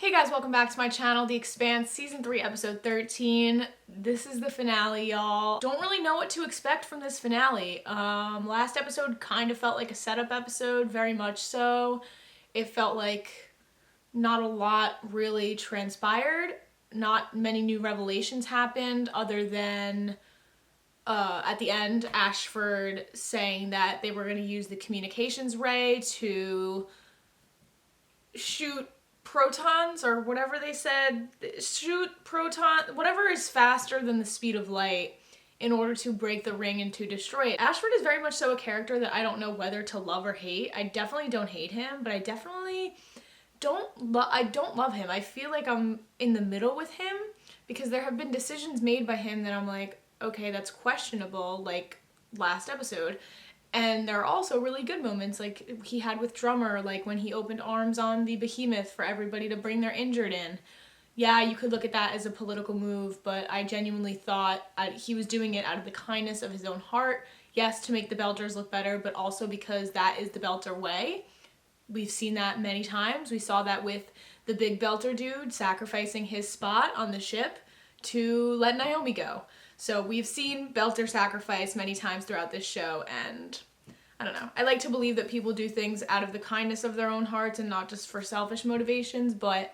Hey guys, welcome back to my channel, The Expanse, Season 3, Episode 13. This is the finale, y'all. Don't really know what to expect from this finale. Last episode kind of felt like a setup episode, very much so. It felt like not a lot really transpired. Not many new revelations happened other than at the end, Ashford saying that they were going to use the communications ray to shoot protons or whatever they said, whatever is faster than the speed of light in order to break the ring and to destroy it. Ashford is very much so a character that I don't know whether to love or hate. I definitely don't hate him, but I definitely don't love him. I feel like I'm in the middle with him because there have been decisions made by him that I'm like, okay, that's questionable, like last episode. And there are also really good moments like he had with Drummer, like when he opened arms on the behemoth for everybody to bring their injured in. Yeah, you could look at that as a political move, but I genuinely thought he was doing it out of the kindness of his own heart. Yes, to make the Belters look better, but also because that is the Belter way. We've seen that many times. We saw that with the big Belter dude sacrificing his spot on the ship to let Naomi go. So we've seen Belter sacrifice many times throughout this show, and I don't know. I like to believe that people do things out of the kindness of their own hearts and not just for selfish motivations, but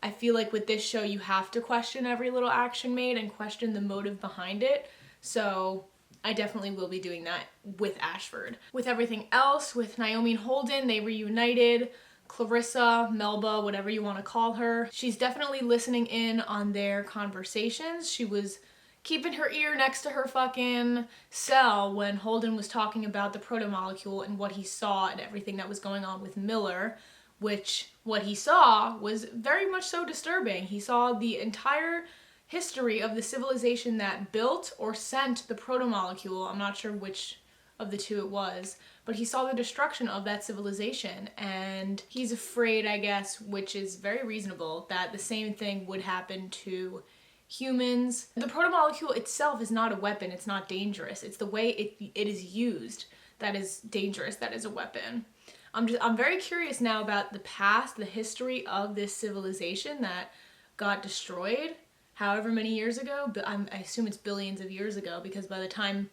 I feel like with this show you have to question every little action made and question the motive behind it. So I definitely will be doing that with Ashford. With everything else, with Naomi and Holden, they reunited. Clarissa, Melba, whatever you want to call her. She's definitely listening in on their conversations. She was keeping her ear next to her fucking cell when Holden was talking about the proto-molecule and what he saw and everything that was going on with Miller, which what he saw was very much so disturbing. He saw the entire history of the civilization that built or sent the proto-molecule. I'm not sure which of the two it was, but he saw the destruction of that civilization, and he's afraid, I guess, which is very reasonable, that the same thing would happen to humans. The proto-molecule itself is not a weapon, it's not dangerous. It's the way it is used that is dangerous, that is a weapon. I'm very curious now about the past, the history of this civilization that got destroyed however many years ago, but I assume it's billions of years ago, because by the time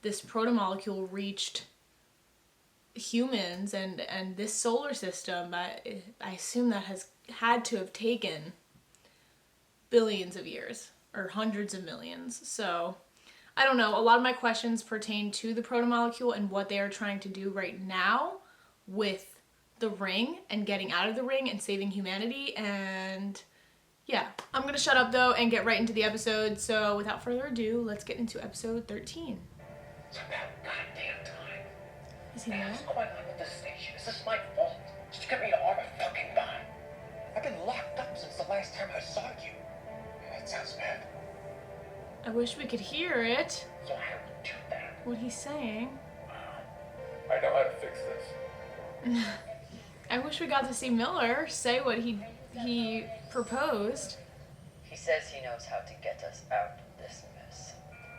this proto-molecule reached humans and this solar system, I assume that has had to have taken billions of years or hundreds of millions. So I don't know. A lot of my questions pertain to the proto-molecule and what they are trying to do right now with the ring and getting out of the ring and saving humanity. And yeah, I'm gonna shut up though and get right into the episode. So without further ado, let's get into episode 13. It's about goddamn time. Is he Man, mad? what's going on with this station? Is this my fault? Did you get me to arm a fucking bomb? I've been locked up since the last time I saw you. That sounds bad. I wish we could hear it. So how do we do that? What he's saying. I know how to fix this. I wish we got to see Miller say what he proposed. He says he knows how to get us out of this mess.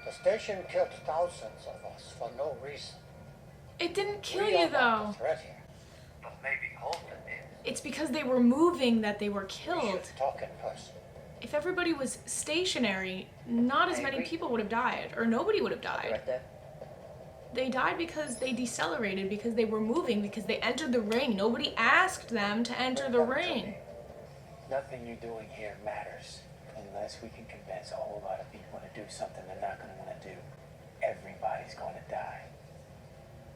The station killed thousands of us for no reason. It didn't kill We you are not though. the threat here. Well, maybe Holden did. It's because they were moving that they were We killed. should talk in person. If everybody was stationary, not as I many agree. people would have died, or nobody would have died. Right there. They died because they decelerated, because they were moving, because they entered the ring. Nobody asked them to enter the ring. Nothing you're doing here matters unless we can convince a whole lot of people to do something they're not going to want to do. Everybody's going to die.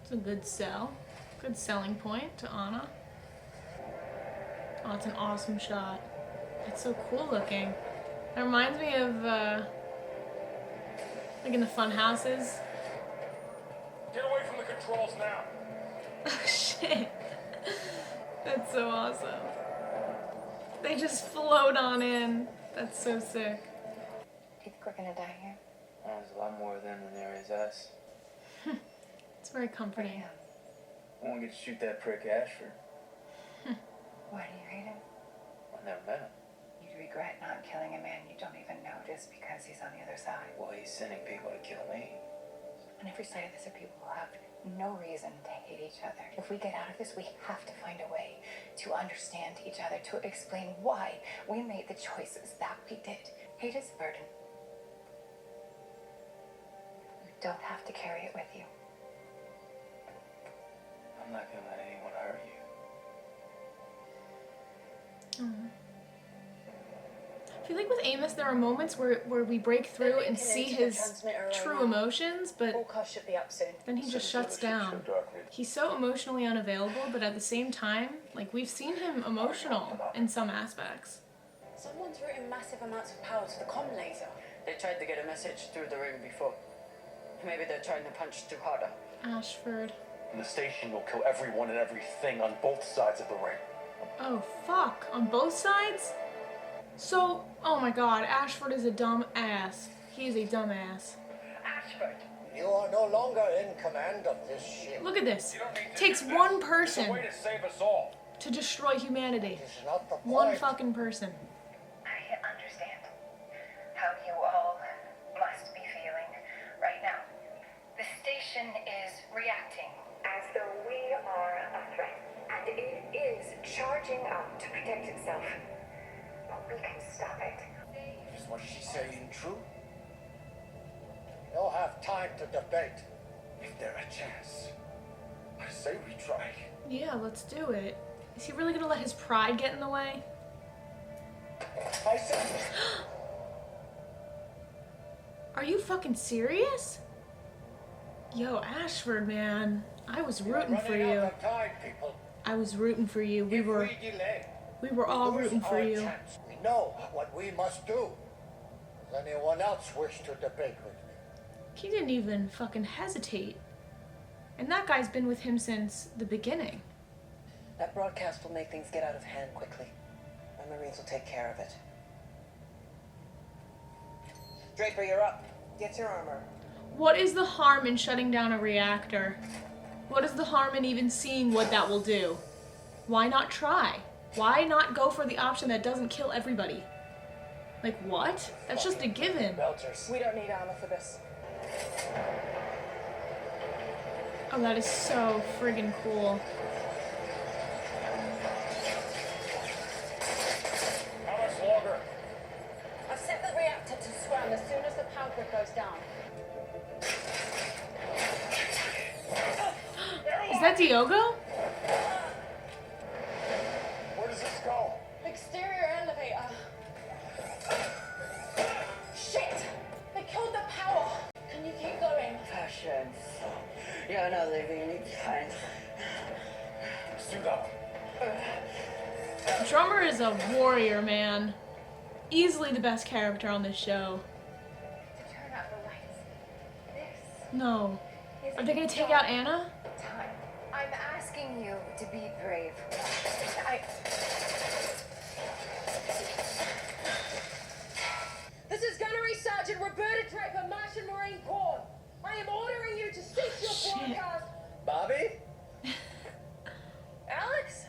It's a good sell. Good selling point to Anna. Oh, it's an awesome shot. It's so cool looking. It reminds me of, like in the fun houses. Get away from the controls now. Oh shit. That's so awesome. They just float on in. That's so sick. Do you think we're gonna die here? There's a lot more of them than there is us. It's very comforting. I won't get to shoot that prick Ashford. Why do you hate him? I never met him. You'd regret not killing a man you don't even know just because he's on the other side. Well, he's sending people to kill me. On every side of this are people who have no reason to hate each other. If we get out of this, we have to find a way to understand each other, to explain why we made the choices that we did. Hate is a burden. You don't have to carry it with you. I'm not gonna let anyone hurt you. I feel like with Amos, there are moments where we break through and see his true emotions, but Forecast should be up soon. then he just shuts down. He's so emotionally unavailable, but at the same time, like, we've seen him emotional in some aspects. Someone's routing massive amounts of power to the comm laser. They tried to get a message through the ring before. Maybe they're trying to punch through harder. Ashford. And the station will kill everyone and everything on both sides of the ring. Oh, fuck. On both sides? So, oh my god, Ashford is a dumb ass. He is a dumb ass. Ashford, you are no longer in command of this ship. Look at this. You don't need to Takes do this. one It's a person way to save us all. to destroy humanity. It's not the One point. fucking person. I understand how you all must be feeling right now. The station is reacting as though we are a threat, and it is charging up to protect itself. But we can stop it. Is what she's saying true? We don't have time to debate. If there a chance, I say we try. Yeah, let's do it. Is he really gonna let his pride get in the way? I said, Are you fucking serious? Yo, Ashford, man. I was rooting for running you. out of time, people. I was rooting for you. We If were we delay, all we lose rooting for our you. chance. We know what we must do. Does anyone else wish to debate with me? He didn't even fucking hesitate. And that guy's been with him since the beginning. That broadcast will make things get out of hand quickly. My Marines will take care of it. Draper, you're up. Get your armor. What is the harm in shutting down a reactor? What is the harm in even seeing what that will do? Why not try? Why not go for the option that doesn't kill everybody? Like, what? That's just a given. Belters. We don't need armor for this. Oh, that is so friggin' cool. How much longer? I've set the reactor to scram as soon as the power grid goes down. Is that Diogo? Where does this go? Exterior elevator. Shit! They killed the power. Can you keep going? Fashion. You're not leaving me behind. Suit up. Drummer is a warrior, man. Easily the best character on this show. To turn out the lights. This No. is Are they gonna take out Anna? time. I'm asking you to be brave. This is Gunnery Sergeant Roberta Draper, Martian Marine Corps. I am ordering you to cease your Shit. broadcast. Bobby? Alex?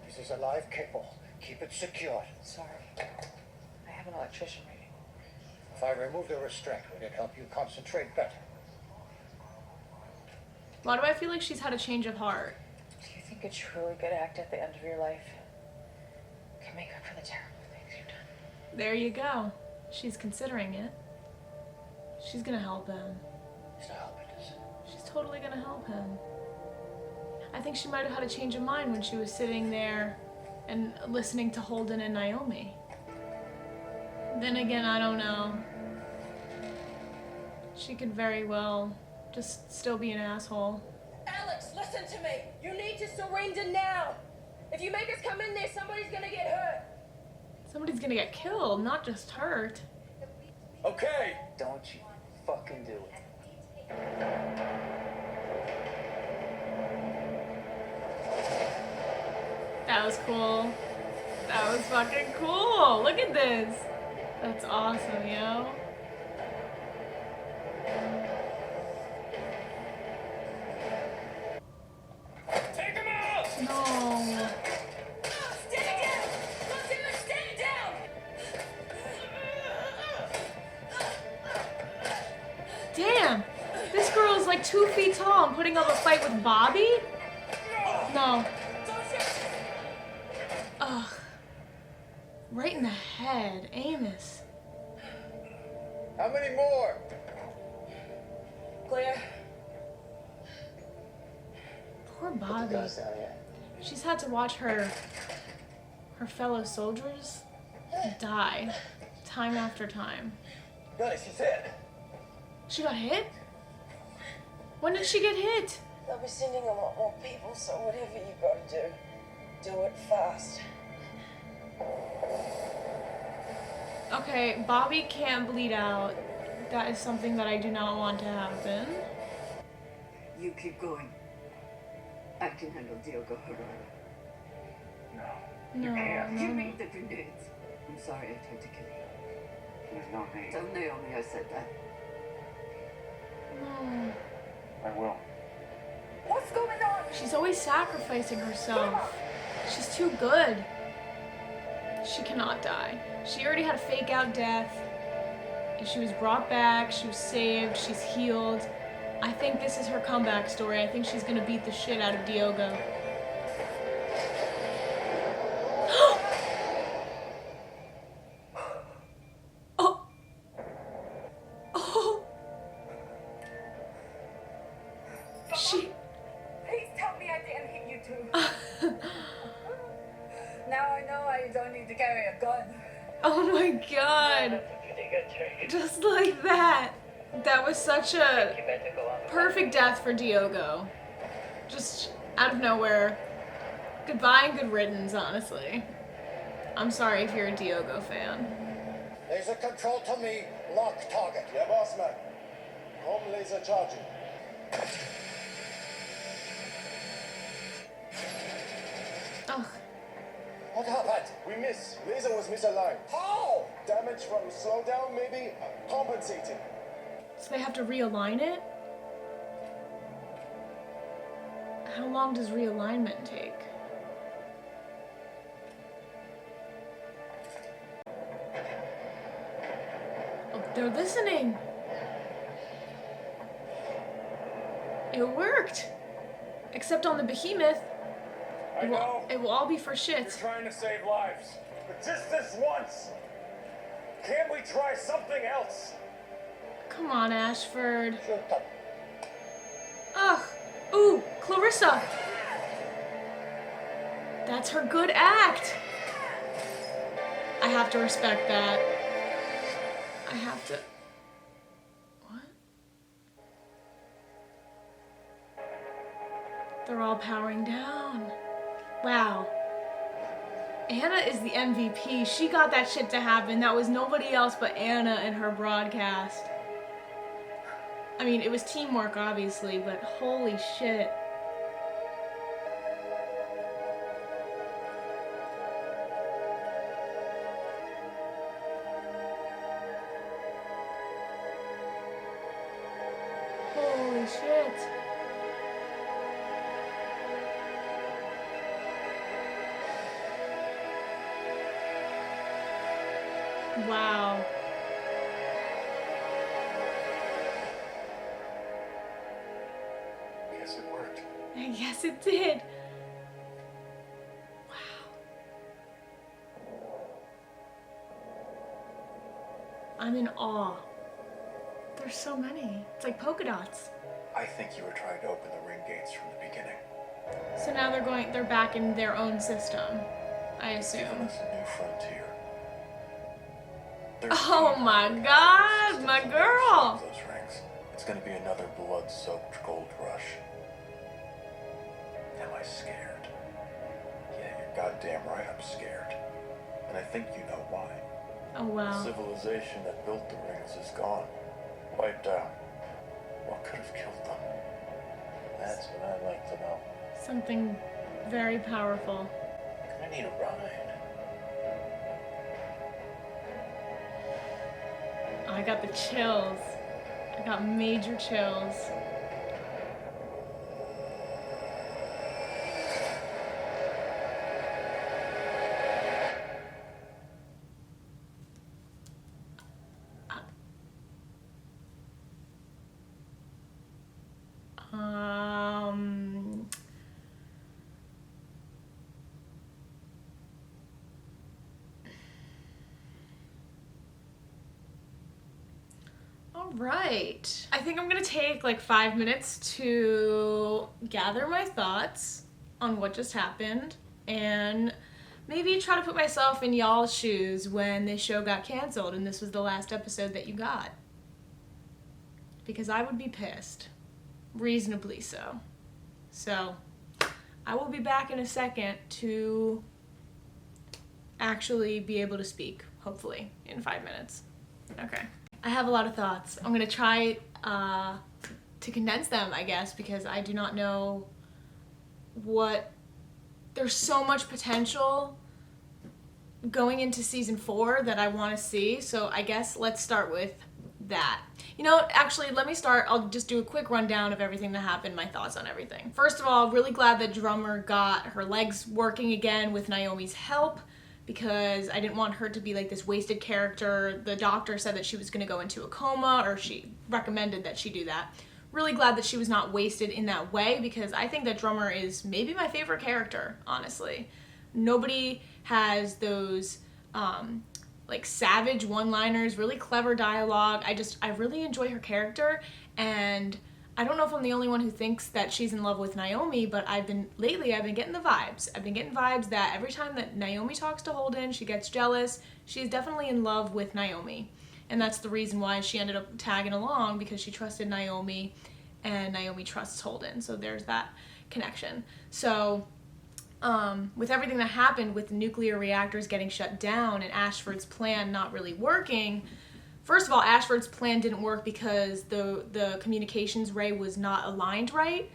This is a live cable. Keep it secure. Sorry. I have an electrician reading. If I remove the restraint, would it help you concentrate better? Why do I feel like she's had a change of heart? Do you think a truly good act at the end of your life can make up for the terrible things you've done? There you go. She's considering it. She's gonna help him. It's not helping, is it? She's totally gonna help him. I think she might have had a change of mind when she was sitting there and listening to Holden and Naomi. Then again, I don't know. She could very well just still be an asshole. Alex, listen to me. You need to surrender now. If you make us come in there, somebody's gonna get hurt. Somebody's gonna get killed, not just hurt. Okay. Don't you fucking do it. That was cool. That was fucking cool. Look at this. That's awesome, yo. Take him out! No. Stand down! Lieutenant, stand down! Damn. fight with Bobby? No. Ugh. Right in the head. Amos. How many more? Clear. Poor Put the Bobby. guns down here. She's had to watch her fellow soldiers die time after time. Gunny, she's hit. She got hit? When did she get hit? They'll be sending a lot more people, so whatever you gotta do it fast. Okay, Bobby can't bleed out. That is something that I do not want to happen. You keep going. I can handle Diogo Herrera. No, You no. made the grenades. I'm sorry I tried to kill you. There's no need. Tell Naomi I said that. No. I will. What's going on? She's always sacrificing herself. She's too good. She cannot die. She already had a fake out death. And she was brought back, she was saved, she's healed. I think this is her comeback story. I think she's gonna beat the shit out of Diogo. Oh. Oh. She. Please tell me I didn't hit you too. Now I know why you don't need to carry a gun. Oh my god. Just like that. That was such a perfect death for Diogo. Just out of nowhere. Goodbye and good riddance, honestly. I'm sorry if you're a Diogo fan. Laser control to me. Lock target. Yeah, boss man. Home laser charging. Ugh. What happened? We missed. Laser was misaligned. How? Damage from slowdown, maybe? Compensating. So they have to realign it? How long does realignment take? Oh, they're listening. It worked. Except on the behemoth. I know. It will all be for shit. You're trying to save lives. But just this once. Can't we try something else? Come on, Ashford. Shoot them. Ugh. Ooh, Clarissa. That's her good act. I have to respect that. I have to. What? They're all powering down. Wow. Anna is the MVP. She got that shit to happen. That was nobody else but Anna and her broadcast. I mean, it was teamwork, obviously, but holy shit. Holy shit. Wow. Yes, it worked. Yes, it did. Wow. I'm in awe. There's so many. It's like polka dots. I think you were trying to open the ring gates from the beginning. So now they're back in their own system, I Giving assume. us a new frontier. There's Oh my god, my girl! those rings. It's gonna be another blood-soaked gold rush. Am I scared? Yeah, you're goddamn right I'm scared. And I think you know why. Oh The wow. civilization that built the rings is gone. Wiped out. What could have killed them? That's what I'd like to know. Something very powerful. I need a ride. Oh, I got the chills. I got major chills. right. I think I'm gonna take like 5 minutes to gather my thoughts on what just happened and maybe try to put myself in y'all's shoes when this show got canceled and this was the last episode that you got. Because I would be pissed. Reasonably so. So, I will be back in a second to actually be able to speak, hopefully, in 5 minutes. Okay. I have a lot of thoughts. I'm gonna try to condense them, I guess, because I do not know what... There's so much potential going into season 4 that I want to see, so I guess let's start with that. You know, actually, let me start. I'll just do a quick rundown of everything that happened, my thoughts on everything. First of all, really glad that Drummer got her legs working again with Naomi's help, because I didn't want her to be like this wasted character. The doctor said that she was going to go into a coma, or she recommended that she do that. Really glad that she was not wasted in that way, because I think that Drummer is maybe my favorite character, honestly. Nobody has those like savage one-liners, really clever dialogue. I really enjoy her character, and I don't know if I'm the only one who thinks that she's in love with Naomi, but lately I've been getting the vibes. I've been getting vibes that every time that Naomi talks to Holden, she gets jealous. She's definitely in love with Naomi. And that's the reason why she ended up tagging along, because she trusted Naomi and Naomi trusts Holden. So there's that connection. So with everything that happened with the nuclear reactors getting shut down and Ashford's plan not really working, first of all, Ashford's plan didn't work because the communications ray was not aligned right.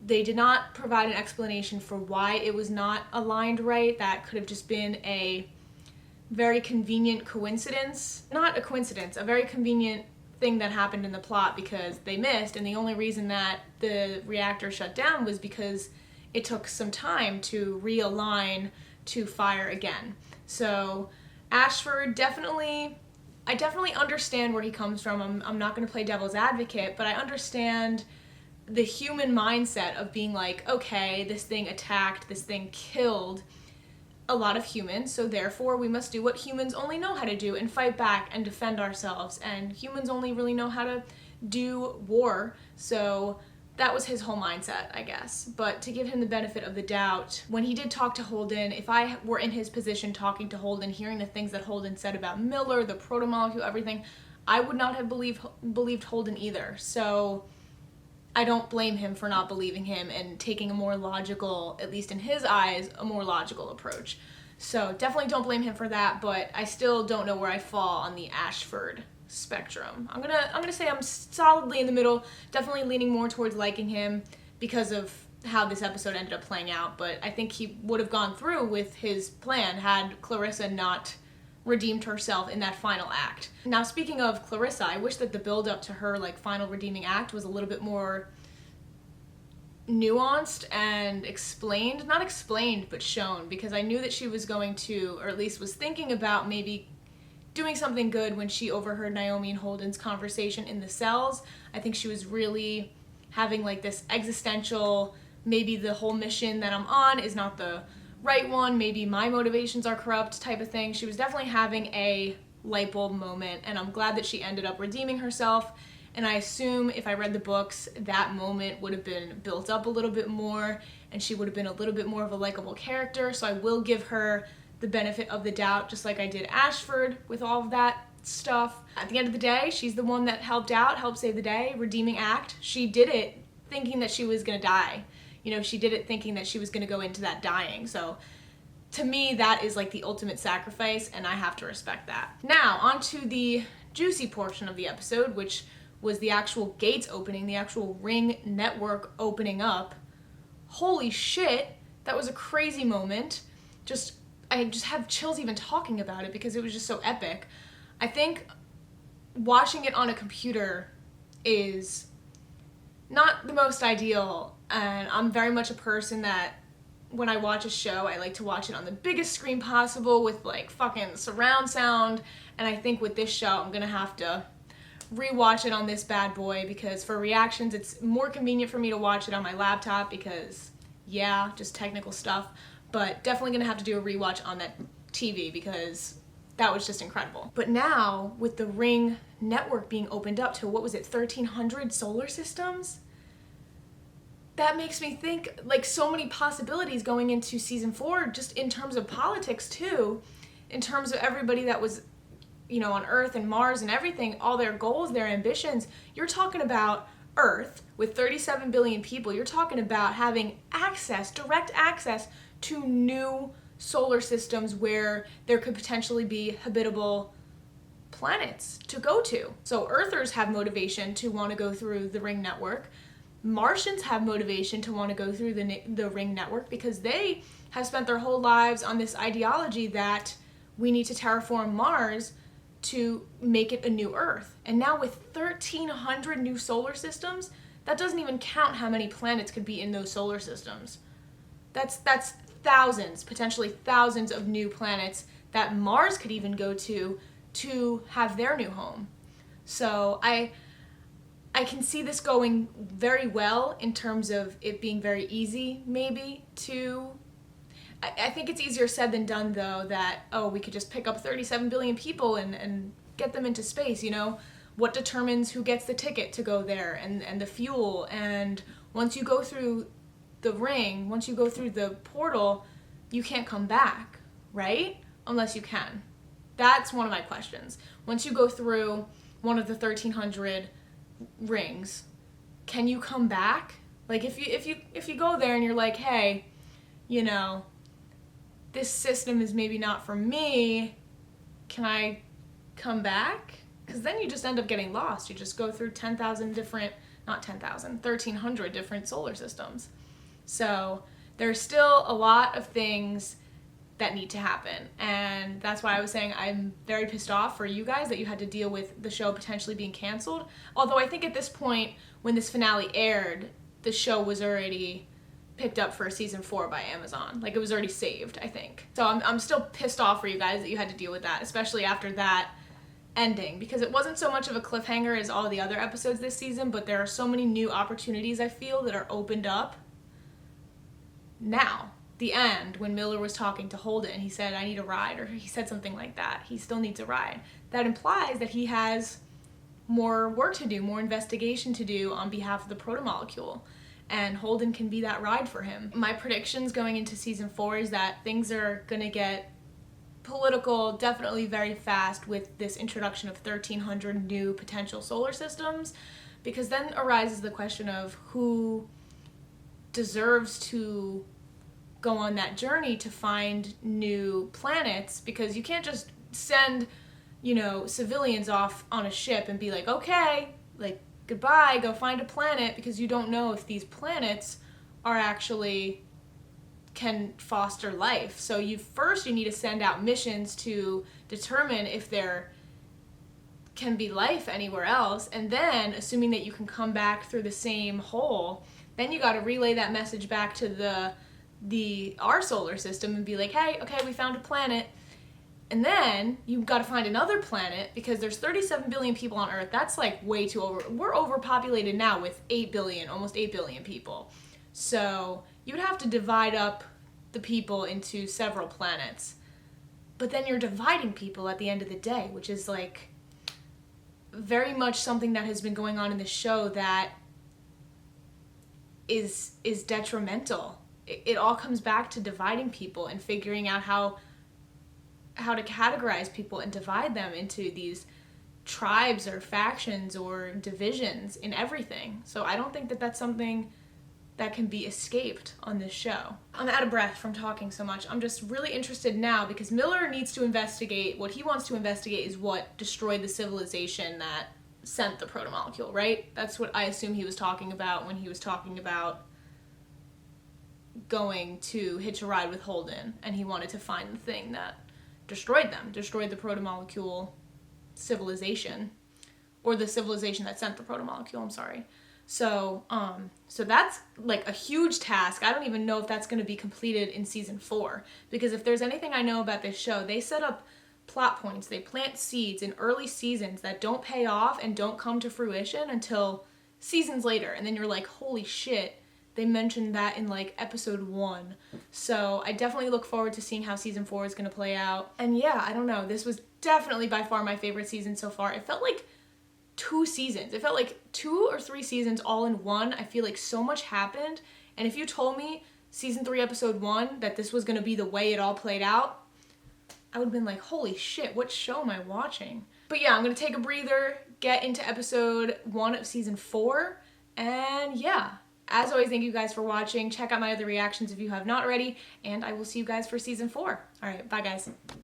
They did not provide an explanation for why it was not aligned right. That could have just been a very convenient coincidence. Not a coincidence, a very convenient thing that happened in the plot because they missed, and the only reason that the reactor shut down was because it took some time to realign to fire again. So Ashford I definitely understand where he comes from. I'm not going to play devil's advocate, but I understand the human mindset of being like, okay, this thing attacked, this thing killed a lot of humans, so therefore we must do what humans only know how to do and fight back and defend ourselves, and humans only really know how to do war. So that was his whole mindset, I guess. But to give him the benefit of the doubt, when he did talk to Holden, if I were in his position talking to Holden, hearing the things that Holden said about Miller, the protomolecule, everything, I would not have believed Holden either. So I don't blame him for not believing him and taking a more logical, at least in his eyes, a more logical approach. So definitely don't blame him for that, but I still don't know where I fall on the Ashford spectrum. I'm gonna say I'm solidly in the middle, definitely leaning more towards liking him because of how this episode ended up playing out, but I think he would have gone through with his plan had Clarissa not redeemed herself in that final act. Now, speaking of Clarissa, I wish that the build up to her like final redeeming act was a little bit more nuanced and explained, not explained, but shown, because I knew that she was going to, or at least was thinking about maybe doing something good when she overheard Naomi and Holden's conversation in the cells. I think she was really having like this existential, maybe the whole mission that I'm on is not the right one, maybe my motivations are corrupt type of thing. She was definitely having a light bulb moment, and I'm glad that she ended up redeeming herself. And I assume if I read the books, that moment would have been built up a little bit more, and she would have been a little bit more of a likable character. So I will give her the benefit of the doubt, just like I did Ashford with all of that stuff. At the end of the day, she's the one that helped out, helped save the day, redeeming act. She did it thinking that she was gonna die. You know, she did it thinking that she was gonna go into that dying. So to me, that is like the ultimate sacrifice, and I have to respect that. Now, on to the juicy portion of the episode, which was the actual gates opening, the actual Ring network opening up. Holy shit, that was a crazy moment. I just have chills even talking about it because it was just so epic. I think watching it on a computer is not the most ideal, and I'm very much a person that when I watch a show, I like to watch it on the biggest screen possible with like fucking surround sound, and I think with this show, I'm gonna have to rewatch it on this bad boy because for reactions, it's more convenient for me to watch it on my laptop because, yeah, just technical stuff. But definitely gonna have to do a rewatch on that TV because That was just incredible. But now, with the ring network being opened up to, 1,300 solar systems? That makes me think, like, so many possibilities going into season 4, just in terms of politics too, in terms of everybody that was, on Earth and Mars and everything, all their goals, their ambitions. You're talking about Earth with 37 billion people. You're talking about having direct access to new solar systems where there could potentially be habitable planets to go to. So Earthers have motivation to want to go through the ring network. Martians have motivation to want to go through the ring network because they have spent their whole lives on this ideology that we need to terraform Mars to make it a new Earth. And now with 1,300 new solar systems, that doesn't even count how many planets could be in those solar systems. That's thousands, potentially thousands of new planets that Mars could even go to have their new home. So I can see this going very well in terms of it being very easy, maybe, to... I think it's easier said than done, though, that, we could just pick up 37 billion people and get them into space, What determines who gets the ticket to go there and the fuel? And once you go through the ring, once you go through the portal, you can't come back, right? Unless you can. That's one of my questions. Once you go through one of the 1,300 rings, can you come back? Like, if you go there and you're like, hey, this system is maybe not for me, can I come back? Because then you just end up getting lost. You just go through 1,300 different solar systems. So there's still a lot of things that need to happen. And that's why I was saying I'm very pissed off for you guys that you had to deal with the show potentially being canceled. Although I think at this point, when this finale aired, the show was already picked up for season 4 by Amazon. Like, it was already saved, I think. So I'm still pissed off for you guys that you had to deal with that, especially after that ending, because it wasn't so much of a cliffhanger as all the other episodes this season, but there are so many new opportunities, I feel, that are opened up now. The end, when Miller was talking to Holden, he said, I need a ride, or he said something like that. He still needs a ride. That implies that he has more work to do, more investigation to do on behalf of the protomolecule. And Holden can be that ride for him. My predictions going into season 4 is that things are gonna get political definitely very fast with this introduction of 1,300 new potential solar systems, because then arises the question of who deserves to go on that journey to find new planets, because you can't just send, civilians off on a ship and be like, okay, like, goodbye, go find a planet, because you don't know if these planets are actually can foster life. So you need to send out missions to determine if there can be life anywhere else, and then assuming that you can come back through the same hole, then you got to relay that message back to our solar system and be like, hey, okay, we found a planet. And then you've got to find another planet, because there's 37 billion people on Earth. That's like way too we're overpopulated now with 8 billion, almost 8 billion people. So you would have to divide up the people into several planets. But then you're dividing people at the end of the day, which is like very much something that has been going on in the show that is detrimental. It all comes back to dividing people and figuring out how to categorize people and divide them into these tribes or factions or divisions in everything. So I don't think that that's something that can be escaped on this show. I'm out of breath from talking so much. I'm just really interested now, because Miller needs to investigate. What he wants to investigate is what destroyed the civilization that sent the protomolecule, right? That's what I assume he was talking about when he was talking about going to hitch a ride with Holden, and he wanted to find the thing that destroyed the protomolecule civilization, or the civilization that sent the protomolecule, I'm sorry. So that's like a huge task. I don't even know if that's going to be completed in season 4, because if there's anything I know about this show, they set up plot points, they plant seeds in early seasons that don't pay off and don't come to fruition until seasons later, and then you're like, holy shit, they mentioned that in like episode 1. So I definitely look forward to seeing how season 4 is gonna play out. And yeah, I don't know, this was definitely by far my favorite season so far. It felt like 2 seasons. It felt like 2 or 3 seasons all in one. I feel like so much happened. And if you told me season 3 episode 1 that this was gonna be the way it all played out, I would have been like, holy shit, what show am I watching? But yeah, I'm gonna take a breather, get into episode 1 of season 4, and yeah. As always, thank you guys for watching. Check out my other reactions if you have not already, and I will see you guys for season 4. All right, bye guys.